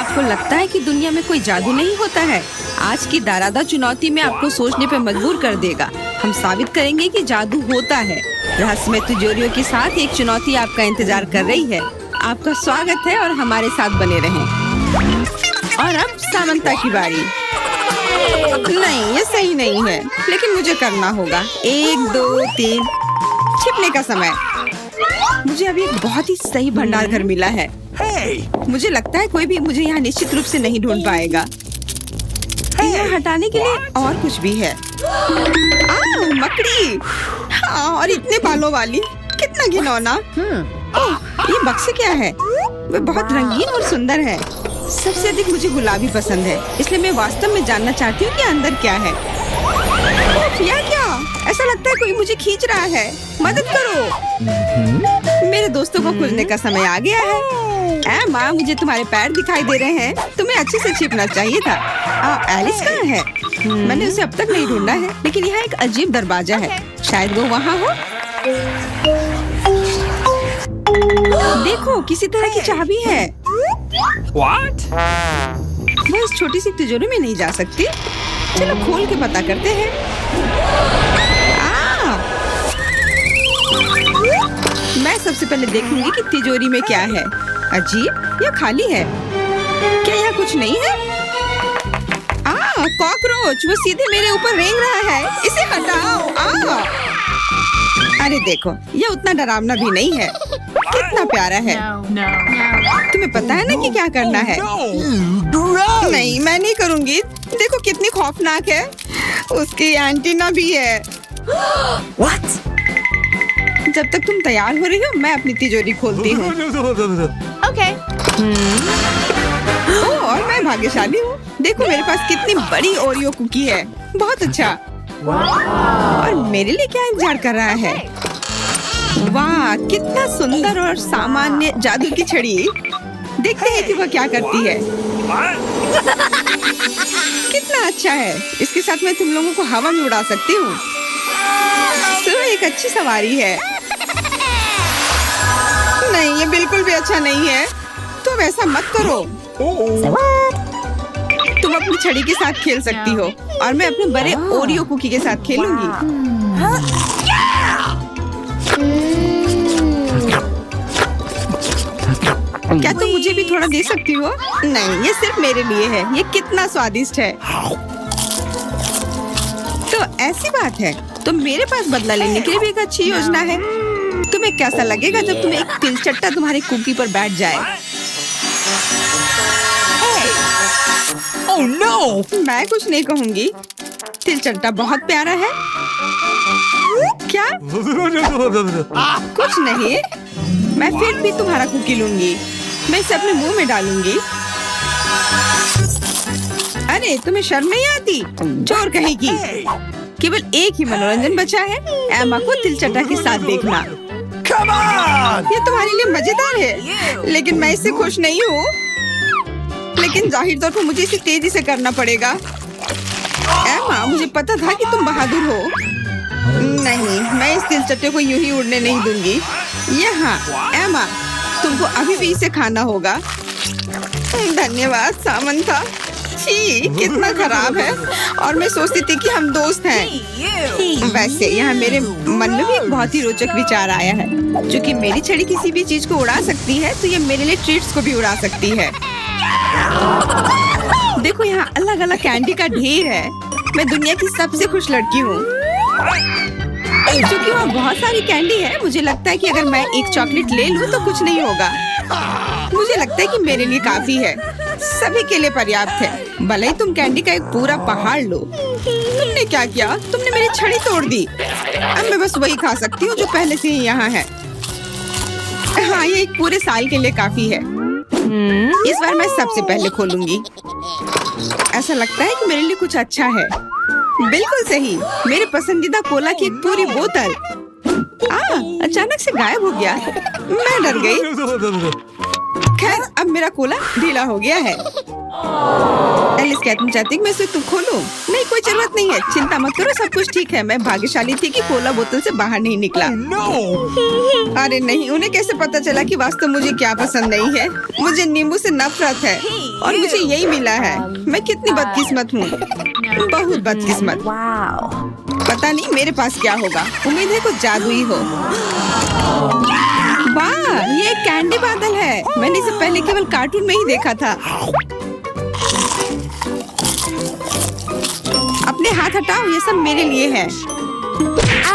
आपको लगता है कि दुनिया में कोई जादू नहीं होता है? आज की दारादा चुनौती में आपको सोचने पे मजबूर कर देगा। हम साबित करेंगे कि जादू होता है। रहस्यमय तिजोरियों के साथ एक चुनौती आपका इंतजार कर रही है। आपका स्वागत है और हमारे साथ बने रहें। और अब सामंता की बारी। नहीं, ये सही नहीं है, लेकिन मुझे करना होगा। 1 2 3 छिपने का समय। मुझे अभी एक बहुत ही सही भंडार घर मिला है। मुझे लगता है कोई भी मुझे यहाँ निश्चित रूप से नहीं ढूंढ पाएगा। यहाँ हटाने के लिए और कुछ भी है। मकड़ी। हाँ, और इतने बालों वाली, कितना घिनौना। ओह, ये बक्से क्या है? वे बहुत रंगीन और सुंदर है। सबसे अधिक मुझे गुलाबी पसंद है, इसलिए मैं वास्तव में जानना चाहती हूँ कि अंदर क्या है। यह क्या? ऐसा लगता है कोई मुझे खींच रहा है। मदद करो। मेरे दोस्तों को खुलने का समय आ गया है। माँ, मुझे तुम्हारे पैर दिखाई दे रहे हैं। तुम्हें अच्छे से छिपना चाहिए था। एलिस कहाँ है? मैंने उसे अब तक नहीं ढूंढा है, लेकिन यहाँ एक अजीब दरवाजा है। शायद वो वहाँ हो। देखो, किसी तरह की चाबी है। What? वो इस छोटी सी तिजोरी में नहीं जा सकती। चलो खोल के पता करते हैं। मैं सबसे पहले देखूंगी कि तिजोरी में क्या है। अजीब, यह खाली है। क्या यहाँ कुछ नहीं है? कॉकरोच, वो सीधे मेरे ऊपर रेंग रहा है। इसे हटाओ। अरे देखो, यह उतना डरावना भी नहीं है। कितना प्यारा है। तुम्हें पता है ना कि क्या करना है? नहीं, मैं नहीं करूँगी। देखो कितनी खौफनाक है। उसकी एंटीना भी है। What? जब तक तुम तैयार हो रही हो, मैं अपनी तिजोरी खोलती हूँ। Okay. और मैं भाग्यशाली हूँ। देखो मेरे पास कितनी बड़ी ओरियो कुकी है। बहुत अच्छा। और मेरे लिए क्या इंतजार कर रहा है? वाह, कितना सुंदर और सामान्य जादू की छड़ी। देखते हैं कि वह क्या करती है। कितना अच्छा है। इसके साथ मैं तुम लोगों को हवा में उड़ा सकती हूँ। एक अच्छी सवारी है। नहीं, ये बिल्कुल भी अच्छा नहीं है। तुम ऐसा मत करो। तुम अपनी छड़ी के साथ खेल सकती हो और मैं अपने बड़े ओरियो कुकी के साथ खेलूंगी। क्या तुम मुझे भी थोड़ा दे सकती हो? नहीं, ये सिर्फ मेरे लिए है। ये कितना स्वादिष्ट है। तो ऐसी बात है, तो मेरे पास बदला लेने के लिए भी एक अच्छी योजना है। तुम्हें कैसा लगेगा जब तुम्हें एक तिलचट्टा तुम्हारे कुकी पर बैठ जाए? Oh no! मैं कुछ नहीं कहूँगी। तिलचट्टा बहुत प्यारा है। क्या? कुछ नहीं। मैं फिर भी तुम्हारा कुकी लूंगी। मैं इसे अपने मुंह में डालूंगी। अरे, तुम्हें शर्म नहीं आती? चोर कहेगी। केवल एक ही मनोरंजन बचा है, एमा को तिलचट्टा के साथ देखना। Come on! ये तुम्हारे लिए मजेदार है, लेकिन मैं इससे खुश नहीं हूँ। लेकिन जाहिर तौर पर मुझे इसे तेजी से करना पड़ेगा। एमा, मुझे पता था कि तुम बहादुर हो। नहीं, मैं इस तिलचट्टे को यूं ही उड़ने नहीं दूंगी। यहाँ, एमा, तुमको अभी भी इसे खाना होगा। धन्यवाद सामंता। छी, कितना खराब है। और मैं सोचती थी कि हम दोस्त हैं। वैसे यहाँ मेरे मन में भी एक बहुत ही रोचक विचार आया है। क्योंकि मेरी छड़ी किसी भी चीज को उड़ा सकती है, तो ये मेरे लिए ट्रीट्स को भी उड़ा सकती है। देखो, यहाँ अलग अलग कैंडी का ढेर है। मैं दुनिया की सबसे खुश लड़की हूँ। क्योंकि वहाँ बहुत सारी कैंडी है, मुझे लगता है कि अगर मैं एक चॉकलेट ले लूँ तो कुछ नहीं होगा। मुझे लगता है कि मेरे लिए काफी है। सभी के लिए पर्याप्त है। भले ही तुम कैंडी का एक पूरा पहाड़ लो। तुमने क्या किया? तुमने मेरी छड़ी तोड़ दी। अब मैं बस वही खा सकती हूँ जो पहले से ही यहाँ है। हाँ, ये एक पूरे साल के लिए काफी है। इस बार मैं सबसे पहले खोलूंगी। ऐसा लगता है कि मेरे लिए कुछ अच्छा है। बिल्कुल सही, मेरे पसंदीदा कोला की एक पूरी बोतल। अचानक से गायब हो गया। मैं डर गई। खैर, अब मेरा कोला ढीला हो गया है। एलिस, क्या तुम चाहती कि मैं इसे तुम खोलूं? नहीं, कोई जरूरत नहीं है, चिंता मत करो, सब कुछ ठीक है। मैं भाग्यशाली थी कि कोला बोतल से बाहर नहीं निकला। No! अरे नहीं, उन्हें कैसे पता चला कि वास्तव मुझे क्या पसंद नहीं है? मुझे नींबू से नफरत है और मुझे यही मिला है। मैं कितनी बदकिस्मत हूँ, बहुत बदकिस्मत। पता नहीं मेरे पास क्या होगा, उम्मीद है कुछ जादुई हो। वाह, ये एक कैंडी बादल है। मैंने इसे पहले केवल कार्टून में ही देखा था। अपने हाथ हटाओ, ये सब मेरे लिए है।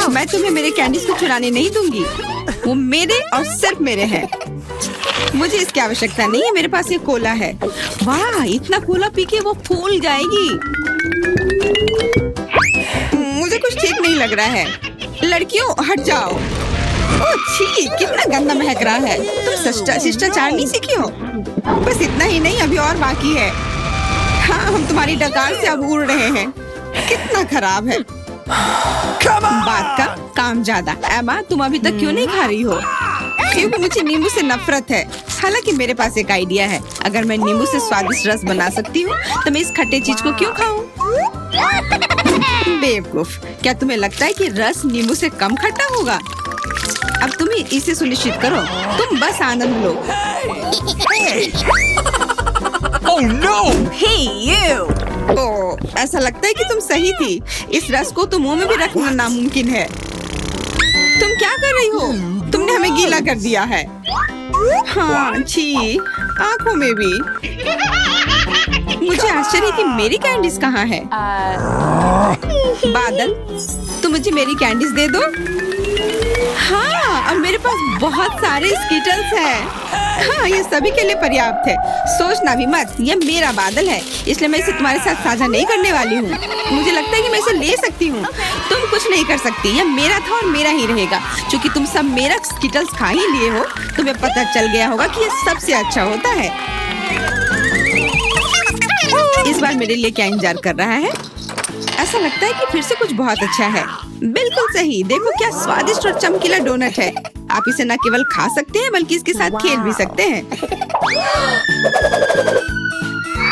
मैं तुम्हें मेरे कैंडीज को चुराने नहीं दूंगी, वो मेरे और सिर्फ मेरे हैं। मुझे इसकी आवश्यकता नहीं है, मेरे पास ये कोला है। वाह, इतना कोला पी के वो फूल जाएगी। मुझे कुछ ठीक नहीं लग रहा है। लड़कियों, हट जाओ। ओह छी, कितना गंदा महक रहा है। तुम शिष्टाचार नहीं सीखी हो? बस इतना ही नहीं, अभी और बाकी है। हाँ, हम तुम्हारी डकार से अब उड़ रहे हैं। कितना खराब है। बात का काम ज्यादा। एमा, तुम अभी तक क्यों नहीं खा रही हो? क्योंकि मुझे नींबू से नफरत है। हालांकि मेरे पास एक आइडिया है। अगर मैं नींबू से स्वादिष्ट रस बना सकती हूँ तो मैं इस खट्टे चीज को क्यों खाऊं? बेवकूफ, क्या तुम्हें लगता है कि रस नींबू से कम खट्टा होगा? अब तुम ही इसे सुनिश्चित करो, तुम बस आनंद लो। Oh no! Hey, you! ओह, ऐसा लगता है कि तुम सही थी। इस रस को तो मुंह में भी रखना नामुमकिन है। तुम क्या कर रही हो? तुमने हमें गीला कर दिया है। हाँ, छी, आंखों में भी। मुझे आश्चर्य कि मेरी कैंडीज कहाँ है? बादल, तुम मुझे मेरी कैंडीज दे दो। हाँ, अब मेरे पास बहुत सारे स्कीटल्स हैं। हाँ, ये सभी के लिए पर्याप्त है। सोचना भी मत, ये मेरा बादल है, इसलिए मैं इसे तुम्हारे साथ साझा नहीं करने वाली हूँ। मुझे लगता है कि मैं इसे ले सकती हूँ। तुम कुछ नहीं कर सकती, ये मेरा था और मेरा ही रहेगा। क्योंकि तुम सब मेरा स्कीटल्स खा ही लिए हो, तुम्हें पता चल गया होगा कि ये सबसे अच्छा होता है। इस बार मेरे लिए क्या इंतजार कर रहा है? ऐसा लगता है कि फिर से कुछ बहुत अच्छा है। बिल्कुल सही, देखो क्या स्वादिष्ट और चमकीला डोनट है। आप इसे न केवल खा सकते हैं बल्कि इसके साथ खेल भी सकते हैं।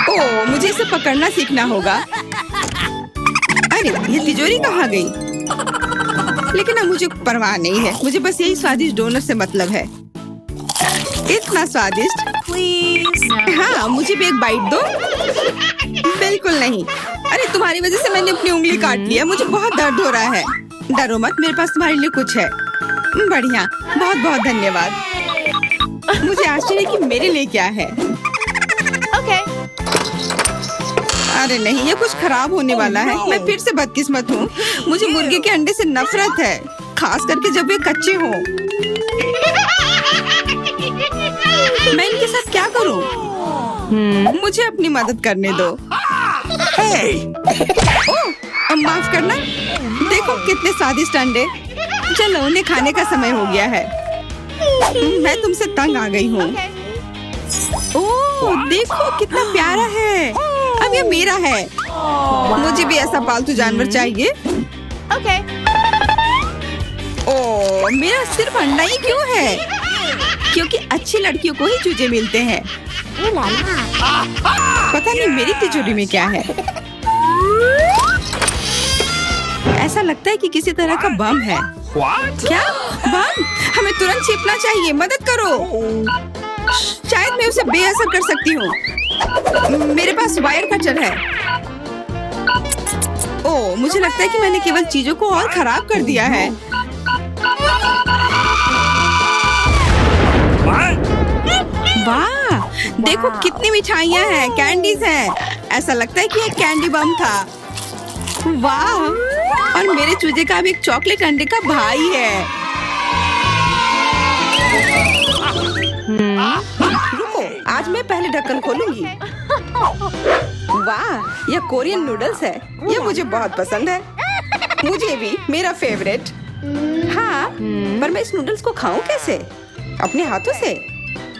ओह, मुझे इसे पकड़ना सीखना होगा। अरे, ये तिजोरी कहाँ गई? लेकिन अब मुझे परवाह नहीं है, मुझे बस यही स्वादिष्ट डोनट से मतलब है। इतना स्वादिष्ट। हाँ, मुझे भी एक बाइट दो। बिल्कुल नहीं। अरे, तुम्हारी वजह से मैंने अपनी उंगली काट लिया, मुझे बहुत दर्द हो रहा है। डरो मत, मेरे पास तुम्हारे लिए कुछ है। बढ़िया, बहुत बहुत धन्यवाद। मुझे आश्चर्य कि मेरे लिए क्या है। Okay. अरे नहीं, ये कुछ खराब होने वाला है। मैं फिर से बदकिस्मत हूँ। मुझे मुर्गे के अंडे से नफरत है, खास करके जब वे कच्चे हों। मैं इनके साथ क्या करूँ? मुझे अपनी मदद करने दो। ओह, माफ करना। देखो कितने स्वादिष्ट अंडे। चलो, उन्हें खाने का समय हो गया है। मैं तुमसे तंग आ गई हूँ। ओह, देखो कितना प्यारा है। अब ये मेरा है। मुझे भी ऐसा पालतू जानवर चाहिए। Okay. ओह, मेरा सिर्फ अंडा ही क्यों है? क्योंकि अच्छी लड़कियों को ही चूजे मिलते हैं। पता नहीं मेरी तिजोरी में क्या है। ऐसा लगता है कि किसी तरह का बम है। What? क्या बम? हमें तुरंत छिपना चाहिए, मदद करो। शायद मैं उसे बेअसर कर सकती हूँ। मेरे पास वायर कटर है। ओह, मुझे लगता है कि मैंने केवल चीजों को और खराब कर दिया है। What? वाह, देखो कितनी मिठाइयाँ हैं, कैंडीज हैं। ऐसा लगता है कि ये कैंडी बम था। वाह, और मेरे चूजे का भी एक चॉकलेट अंडे का भाई है। रुको, आज मैं पहले ढक्कन खोलूंगी। वाह, यह कोरियन नूडल्स है। यह मुझे बहुत पसंद है। मुझे भी, मेरा फेवरेट। हाँ, पर मैं इस नूडल्स को खाऊं कैसे? अपने हाथों से?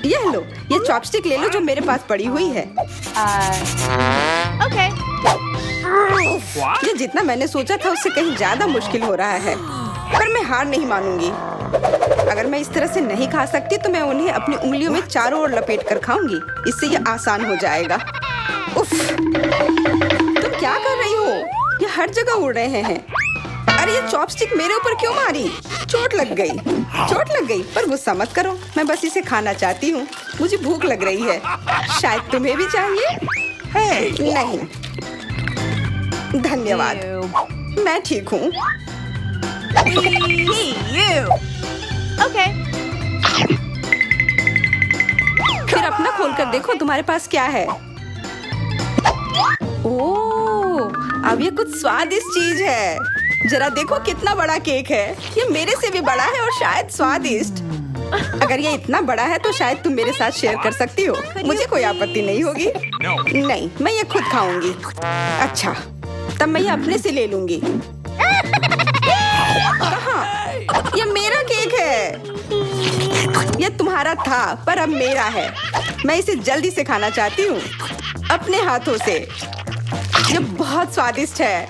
यह लो, ये चॉपस्टिक ले लो जो मेरे पास पड़ी हुई है। Okay. What? ये जितना मैंने सोचा था उससे कहीं ज्यादा मुश्किल हो रहा है, पर मैं हार नहीं मानूंगी। अगर मैं इस तरह से नहीं खा सकती तो मैं उन्हें अपनी उंगलियों में चारों ओर लपेट कर खाऊंगी। इससे ये आसान हो जाएगा। उफ, तुम क्या कर रही हो? ये हर जगह उड़ रहे हैं। अरे ये चॉपस्टिक मेरे ऊपर क्यों मारी? चोट लग गई। पर गुस्सा मत करो, मैं बस इसे खाना चाहती हूँ। मुझे भूख लग रही है। शायद तुम्हें भी चाहिए? नहीं, धन्यवाद, मैं ठीक हूँ। Hey, you. Okay. फिर अपना खोल कर देखो तुम्हारे पास क्या है। ओह, अब ये कुछ स्वादिष्ट चीज है। जरा देखो कितना बड़ा केक है। ये मेरे से भी बड़ा है और शायद स्वादिष्ट। अगर ये इतना बड़ा है तो शायद तुम मेरे साथ शेयर कर सकती हो। मुझे कोई आपत्ति नहीं होगी। नहीं, मैं ये खुद खाऊंगी। अच्छा, तब मैं ये अपने से ले लूंगी। कहाँ? ये मेरा केक है। ये तुम्हारा था पर अब मेरा है। मैं इसे जल्दी से खाना चाहती हूँ, अपने हाथों से। ये बहुत स्वादिष्ट है।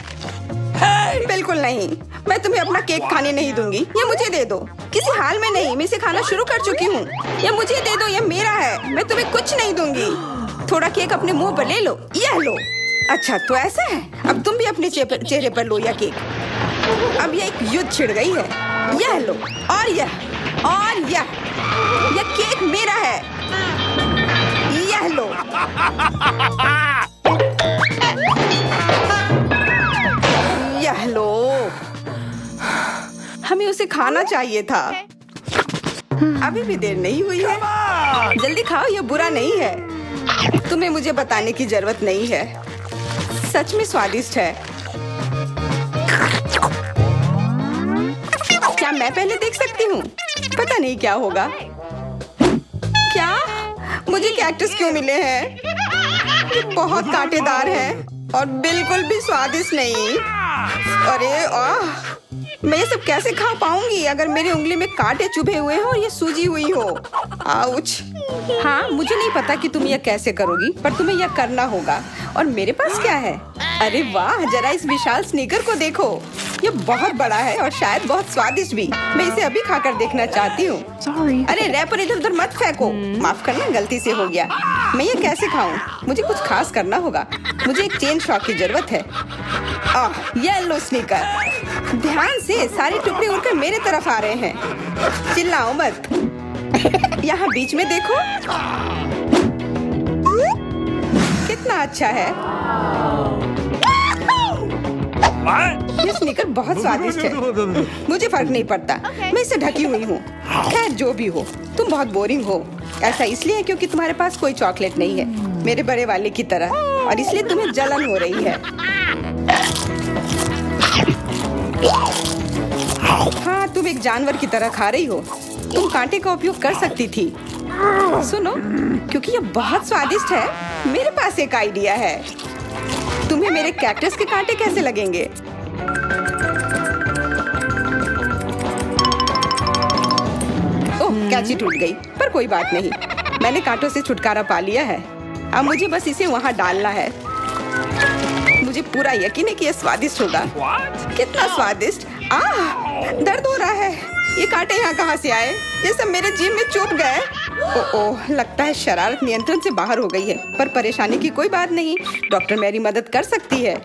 बिल्कुल नहीं, मैं तुम्हें अपना केक खाने नहीं दूंगी। ये मुझे दे दो। किसी हाल में नहीं, मैं इसे खाना शुरू कर चुकी हूँ। ये मुझे दे दो, ये मेरा है। मैं तुम्हें कुछ नहीं दूंगी। थोड़ा केक अपने मुंह पर ले लो। यह लो। अच्छा, तो ऐसा है। अब तुम भी अपने चेहरे पर लो यह केक। अब यह एक युद्ध छिड़ गई है। यह लो और यह केक मेरा है। यह लो। यह लो। हमें उसे खाना चाहिए था। अभी भी देर नहीं हुई है। जल्दी खाओ, यह बुरा नहीं है। तुम्हें मुझे बताने की जरूरत नहीं है। सच में स्वादिष्ट है। क्या मैं पहले देख सकती हूँ? पता नहीं क्या होगा। क्या मुझे कैक्टस क्यों मिले हैं? ये बहुत कांटेदार है और बिल्कुल भी स्वादिष्ट नहीं। अरे मैं ये सब कैसे खा पाऊंगी अगर मेरी उंगली में कांटे चुभे हुए हो और ये सूजी हुई हो। आउच। हाँ, मुझे नहीं पता कि तुम यह कैसे करोगी, पर तुम्हें यह करना होगा। और मेरे पास क्या है? अरे वाह, जरा इस विशाल स्नीकर को देखो। ये बहुत बड़ा है और शायद बहुत स्वादिष्ट भी। मैं इसे अभी खाकर देखना चाहती हूँ। अरे रैपर इधर उधर मत फेंको। माफ करना, गलती से हो गया। मैं ये कैसे खाऊं? मुझे कुछ खास करना होगा। मुझे एक चेन शॉक की जरूरत है। Yellow sneaker. ध्यान से, सारे टुकड़े उड़कर मेरे तरफ आ रहे हैं। चिल्लाओ मत। यहाँ बीच में देखो, कितना अच्छा है। ये स्नीकर बहुत स्वादिष्ट है। मुझे फर्क नहीं पड़ता, मैं इसे ढकी हुई हूँ। खैर जो भी हो, तुम बहुत बोरिंग हो। ऐसा इसलिए क्योंकि तुम्हारे पास कोई चॉकलेट नहीं है, मेरे बड़े वाले की तरह, और इसलिए तुम्हें जलन हो रही है। हाँ, तुम एक जानवर की तरह खा रही हो। तुम कांटे का उपयोग कर सकती थी। सुनो, क्योंकि ये बहुत स्वादिष्ट है, मेरे पास एक आइडिया है। तुम्हें मेरे कैक्टस के कांटे कैसे लगेंगे? ओह, कैंची टूट गई, पर कोई बात नहीं। मैंने कांटों से छुटकारा पा लिया है। अब मुझे बस इसे वहाँ डालना है। मुझे पूरा यकीन है कि यह स्वादिष्ट होगा। कितना स्वादिष्ट। दर्द हो रहा है। ये कांटे यहाँ कहाँ से आए? ये सब मेरे जीभ में चुभ गए। ओह, लगता है शरारत नियंत्रण से बाहर हो गई है, पर परेशानी की कोई बात नहीं। डॉक्टर मेरी मदद कर सकती है।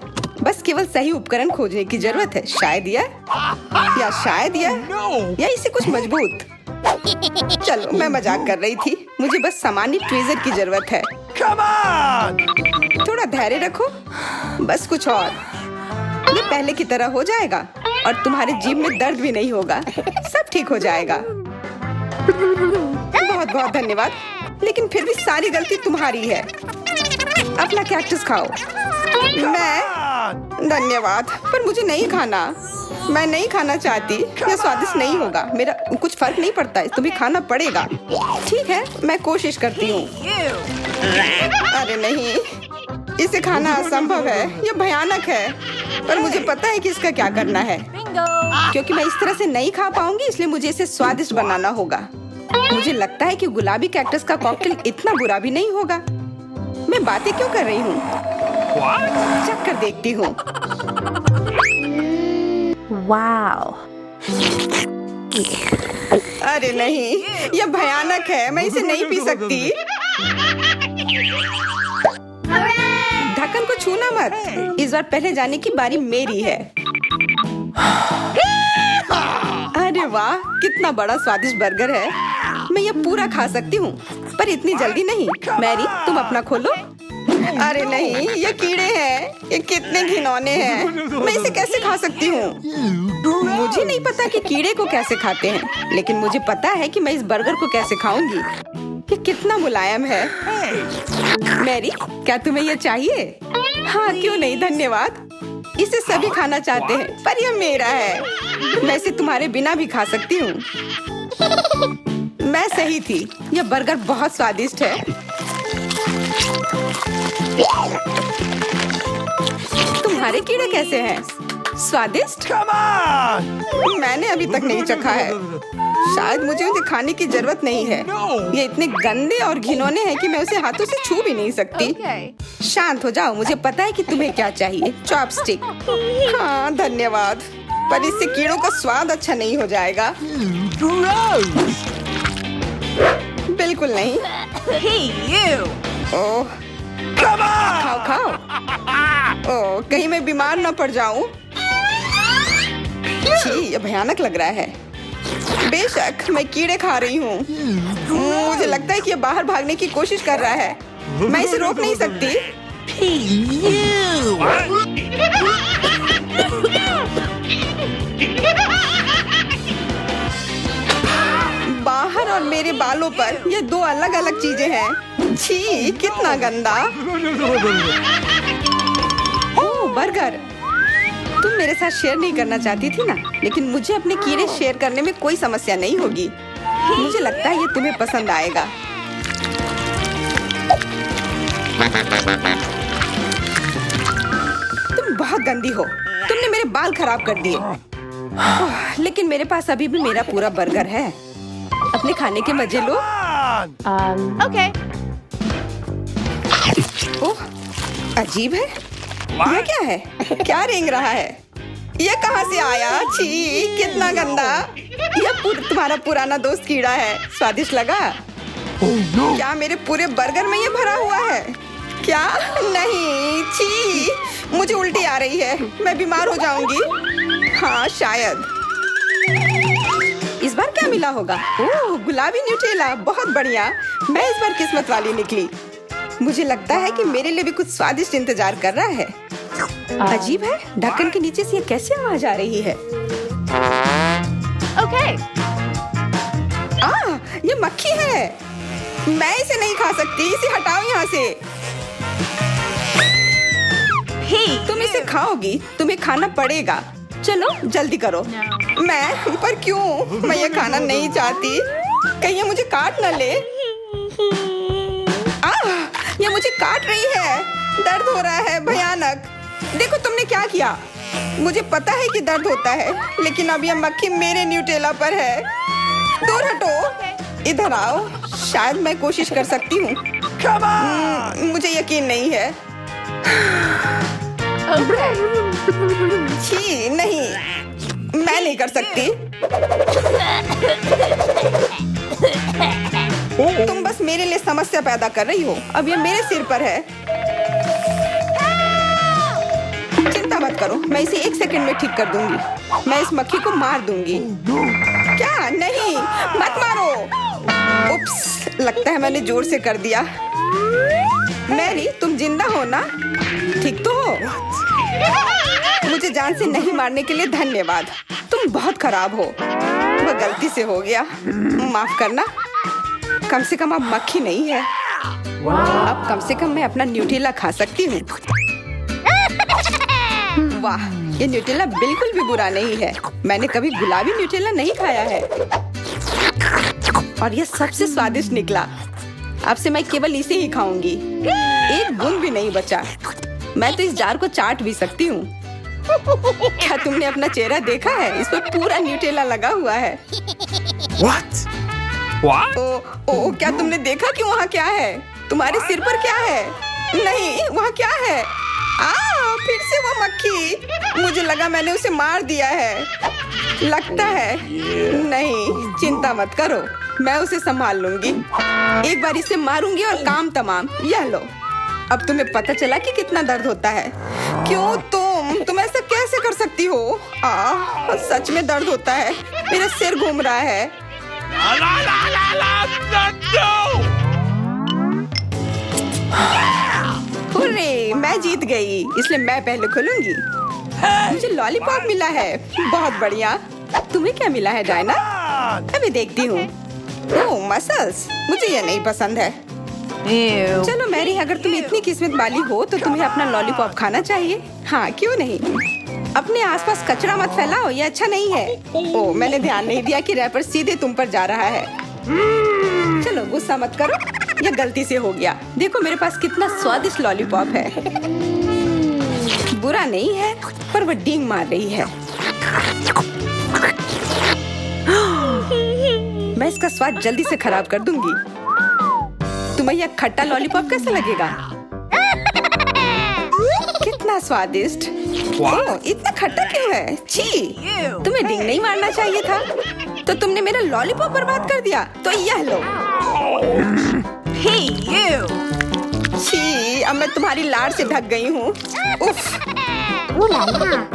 बस केवल सही उपकरण खोजने की जरूरत है। शायद या इसे कुछ मजबूत। चलो, मैं मजाक कर रही थी। मुझे बस सामान्य ट्वीजर की जरूरत है। थोड़ा धैर्य रखो, बस कुछ और। ये पहले की तरह हो जाएगा और तुम्हारे जीभ में दर्द भी नहीं होगा। सब ठीक हो जाएगा। बहुत बहुत धन्यवाद, लेकिन फिर भी सारी गलती तुम्हारी है। अपना कैक्टस खाओ। मैं? धन्यवाद, पर मुझे नहीं खाना। मैं नहीं खाना चाहती। यह स्वादिष्ट नहीं होगा। मेरा कुछ फर्क नहीं पड़ता, तुम्हें खाना पड़ेगा। ठीक है, मैं कोशिश करती हूँ। अरे नहीं, इसे खाना असंभव है। यह भयानक है, पर मुझे पता है कि इसका क्या करना है। क्योंकि मैं इस तरह से नहीं खा पाऊंगी, इसलिए मुझे इसे स्वादिष्ट बनाना होगा। मुझे लगता है कि गुलाबी कैक्टस का कॉकटेल इतना बुरा भी नहीं होगा। मैं बातें क्यों कर रही हूँ? चख कर देखती हूँ। Wow. अरे नहीं, यह भयानक है। मैं इसे नहीं पी सकती। Hooray! ढक्कन को छूना मत। इस बार पहले जाने की बारी मेरी है। अरे वाह, कितना बड़ा स्वादिष्ट बर्गर है। मैं ये पूरा खा सकती हूँ, पर इतनी जल्दी नहीं। मैरी, तुम अपना खोलो। अरे नहीं, ये कीड़े हैं। ये कितने घिनौने हैं। मैं इसे कैसे खा सकती हूँ? मुझे नहीं पता कि कीड़े को कैसे खाते हैं, लेकिन मुझे पता है कि मैं इस बर्गर को कैसे खाऊंगी। ये कितना मुलायम है। मैरी, क्या तुम्हें ये चाहिए? हाँ, क्यों नहीं, धन्यवाद। इसे सभी खाना चाहते हैं, पर यह मेरा है। मैं इसे तुम्हारे बिना भी खा सकती हूँ। मैं सही थी, यह बर्गर बहुत स्वादिष्ट है। तुम्हारे कीड़े कैसे हैं? स्वादिष्ट? मैंने अभी तक नहीं चखा है। शायद मुझे उसे खाने की जरूरत नहीं है। ये इतने गंदे और घिनौने हैं कि मैं उसे हाथों से छू भी नहीं सकती। Okay. शांत हो जाओ, मुझे पता है कि तुम्हें क्या चाहिए। चॉपस्टिक। हाँ, धन्यवाद, पर इससे कीड़ों का स्वाद अच्छा नहीं हो जाएगा। बिल्कुल नहीं। Hey, you! ओह, खाओ खाओ। ओह, कहीं मैं बीमार न पड़ जाऊं। छी, ये भयानक लग रहा है। बेशक मैं कीड़े खा रही हूँ। मुझे लगता है कि ये बाहर भागने की कोशिश कर रहा है। मैं इसे रोक नहीं सकती। बाहर और मेरे बालों पर ये दो अलग अलग चीजें हैं। छी, कितना गंदा। ओह, बर्गर। तुम मेरे साथ शेयर नहीं करना चाहती थी ना, लेकिन मुझे अपने कीड़े शेयर करने में कोई समस्या नहीं होगी। मुझे लगता है ये तुम्हें पसंद आएगा। तुम बहुत गंदी हो। तुमने मेरे बाल खराब कर दिए। लेकिन मेरे पास अभी भी मेरा पूरा बर्गर है। अपने खाने के मजे लो। Okay. ओह, अजीब है। यह क्या है? क्या रेंग रहा है? ये कहाँ से आया? छी, कितना गंदा। यह तुम्हारा पुराना दोस्त कीड़ा है। स्वादिष्ट लगा? क्या मेरे पूरे बर्गर में ये भरा हुआ है? क्या? नहीं, छी, मुझे उल्टी आ रही है। मैं बीमार हो जाऊंगी। हाँ, शायद। इस बार क्या मिला होगा? ओह, गुलाबी न्यूटेला, बहुत बढ़िया। मैं इस बार किस्मत वाली निकली। मुझे लगता है कि मेरे लिए भी कुछ स्वादिष्ट इंतजार कर रहा है। अजीब है, ढक्कन के नीचे से ये कैसे आवाज आ रही है? Okay. ये मक्खी है। मैं इसे नहीं खा सकती। इसे हटाओ यहाँ से। Hey, तुम इसे खाओगी, तुम्हें खाना पड़ेगा। चलो जल्दी करो। No. मैं? पर क्यों? मैं ये खाना नहीं चाहती। कहीं ये मुझे काट न ले। ये मुझे काट रही है। दर्द हो रहा है, भयानक। देखो तुमने क्या किया। मुझे पता है कि दर्द होता है, लेकिन अब यह मक्खी मेरे न्यूटेला पर है। दूर हटो। इधर आओ। शायद मैं कोशिश कर सकती हूँ। मुझे यकीन नहीं है। Okay. छी, नहीं, मैं नहीं कर सकती। तुम बस मेरे लिए समस्या पैदा कर रही हो। अब ये मेरे सिर पर है। चिंता मत करो, मैं इसे 1 सेकंड में ठीक कर दूंगी। मैं इस मक्खी को मार दूंगी। क्या? नहीं, मत मारो। उप्स, लगता है मैंने जोर से कर दिया। मैरी, तुम जिंदा हो ना? ठीक तो हो? मुझे जान से नहीं मारने के लिए धन्यवाद। तुम बहुत खराब हो। वह गलती से हो गया, माफ करना। कम से कम अब मक्खी नहीं है। अब कम से कम मैं अपना न्यूटेला खा सकती हूँ। वाह, ये न्यूटेला बिल्कुल भी बुरा नहीं है। मैंने कभी गुलाबी न्यूटेला नहीं खाया है और यह सबसे स्वादिष्ट निकला। अब से मैं केवल इसे ही खाऊंगी। एक बूंद भी नहीं बचा। मैं तो इस जार को चाट भी सकती हूँ। क्या तुमने अपना चेहरा देखा है? इस पर पूरा न्यूटेला लगा हुआ है। What? What? ओ, क्या तुमने देखा कि वहाँ क्या है? तुम्हारे सिर पर क्या है? नहीं, वहाँ क्या है? फिर से वो मक्खी। मुझे लगा मैंने उसे मार दिया है। लगता है। नहीं, चिंता मत करो, मैं उसे संभाल लूंगी। एक बार इसे मारूंगी और काम तमाम। यह लो, अब तुम्हें पता चला कि कितना दर्द होता है। क्यों तुम ऐसा कैसे कर सकती हो? सच में दर्द होता है। मेरा सिर घूम रहा है। हुर्रे, मैं जीत गई, इसलिए मैं पहले खोलूंगी। मुझे लॉलीपॉप मिला है। बहुत बढ़िया। तुम्हें क्या मिला है डायना? अभी देखती हूँ। ओह, मसल्स। मुझे ये नहीं पसंद है। Ew. चलो मैरी, अगर तुम इतनी किस्मत वाली हो तो तुम्हें अपना लॉलीपॉप खाना चाहिए। हाँ, क्यों नहीं। अपने आसपास कचरा मत फैलाओ, ये अच्छा नहीं है। ओह, मैंने ध्यान नहीं दिया कि रैपर सीधे तुम पर जा रहा है। चलो गुस्सा मत करो, ये गलती से हो गया। देखो मेरे पास कितना स्वादिष्ट लॉलीपॉप है। बुरा नहीं है, पर वो डींग मार रही है। मैं इसका स्वाद जल्दी से खराब कर दूंगी। तुम्हें यह खट्टा लॉलीपॉप कैसा लगेगा? कितना स्वादिष्ट। ओह, इतना खट्टा क्यों है? छी, तुम्हें डींग नहीं मारना चाहिए था। तो तुमने मेरा लॉलीपॉप बर्बाद कर दिया। तो यह लो। Hey, you. छी, अब मैं तुम्हारी लाड़ से ढक गई हूँ। उफ।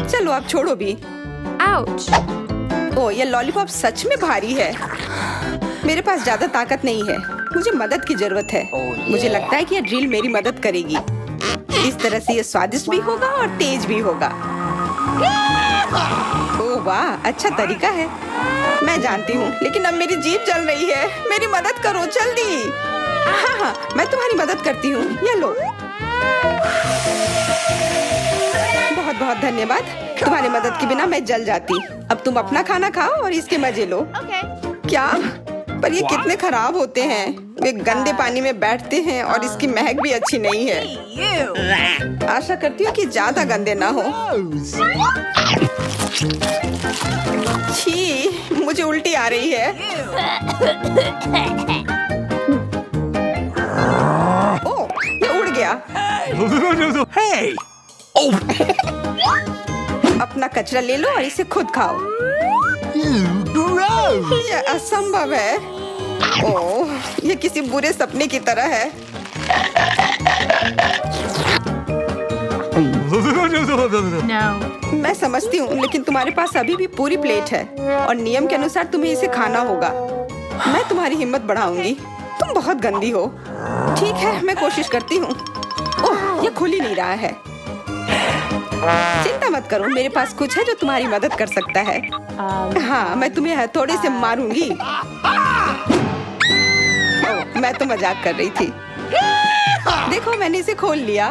चलो अब छोड़ो भी। Ouch. ओह, ये लॉलीपॉप सच में भारी है। मेरे पास ज्यादा ताकत नहीं है, मुझे मदद की जरूरत है। मुझे लगता है कि ये ड्रिल मेरी मदद करेगी। इस तरह से ये स्वादिष्ट भी होगा और तेज भी होगा। ओह वाह, अच्छा तरीका है। मैं जानती हूँ, लेकिन अब मेरी जीभ जल रही है। मेरी मदद करो जल्दी। हाँ, मैं तुम्हारी मदद करती हूँ। ये लो। बहुत बहुत धन्यवाद। तुम्हारी मदद के बिना मैं जल जाती। अब तुम अपना खाना खाओ और इसके मजे लो। Okay. क्या? पर ये कितने खराब होते हैं। वे गंदे पानी में बैठते हैं और इसकी महक भी अच्छी नहीं है। Hey, you. आशा करती हूँ कि ज्यादा गंदे ना हो। छी, मुझे उल्टी आ रही है। ओह, ये उड़ गया। Hey! अपना कचरा ले लो और इसे खुद खाओ। ये असंभव है। ओह, ये किसी बुरे सपने की तरह है। No. मैं समझती हूँ, लेकिन तुम्हारे पास अभी भी पूरी प्लेट है और नियम के अनुसार तुम्हें इसे खाना होगा। मैं तुम्हारी हिम्मत बढ़ाऊंगी। तुम बहुत गंदी हो। ठीक है, मैं कोशिश करती हूँ। ओह, ये खुल ही नहीं रहा है। चिंता मत करो, मेरे पास कुछ है जो तुम्हारी मदद कर सकता है। हाँ, मैं तुम्हें हथौड़े से मारूंगी। ओह, मैं तो मजाक कर रही थी। देखो, मैंने इसे खोल लिया।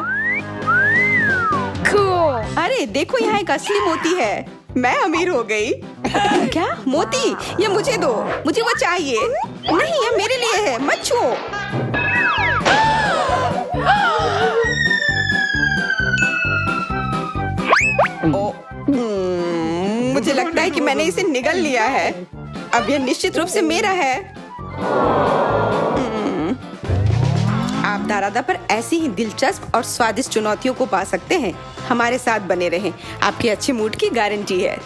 Cool. अरे देखो, यहाँ एक असली मोती है। मैं अमीर हो गई। क्या? मोती? ये मुझे दो, मुझे वो चाहिए। नहीं, ये मेरे लिए है, मत छुओ। मुझे लगता है कि मैंने इसे निगल लिया है। अब यह निश्चित रूप से मेरा है। आप दारादा पर ऐसी ही दिलचस्प और स्वादिष्ट चुनौतियों को पा सकते हैं। हमारे साथ बने रहें, आपके अच्छे मूड की गारंटी है।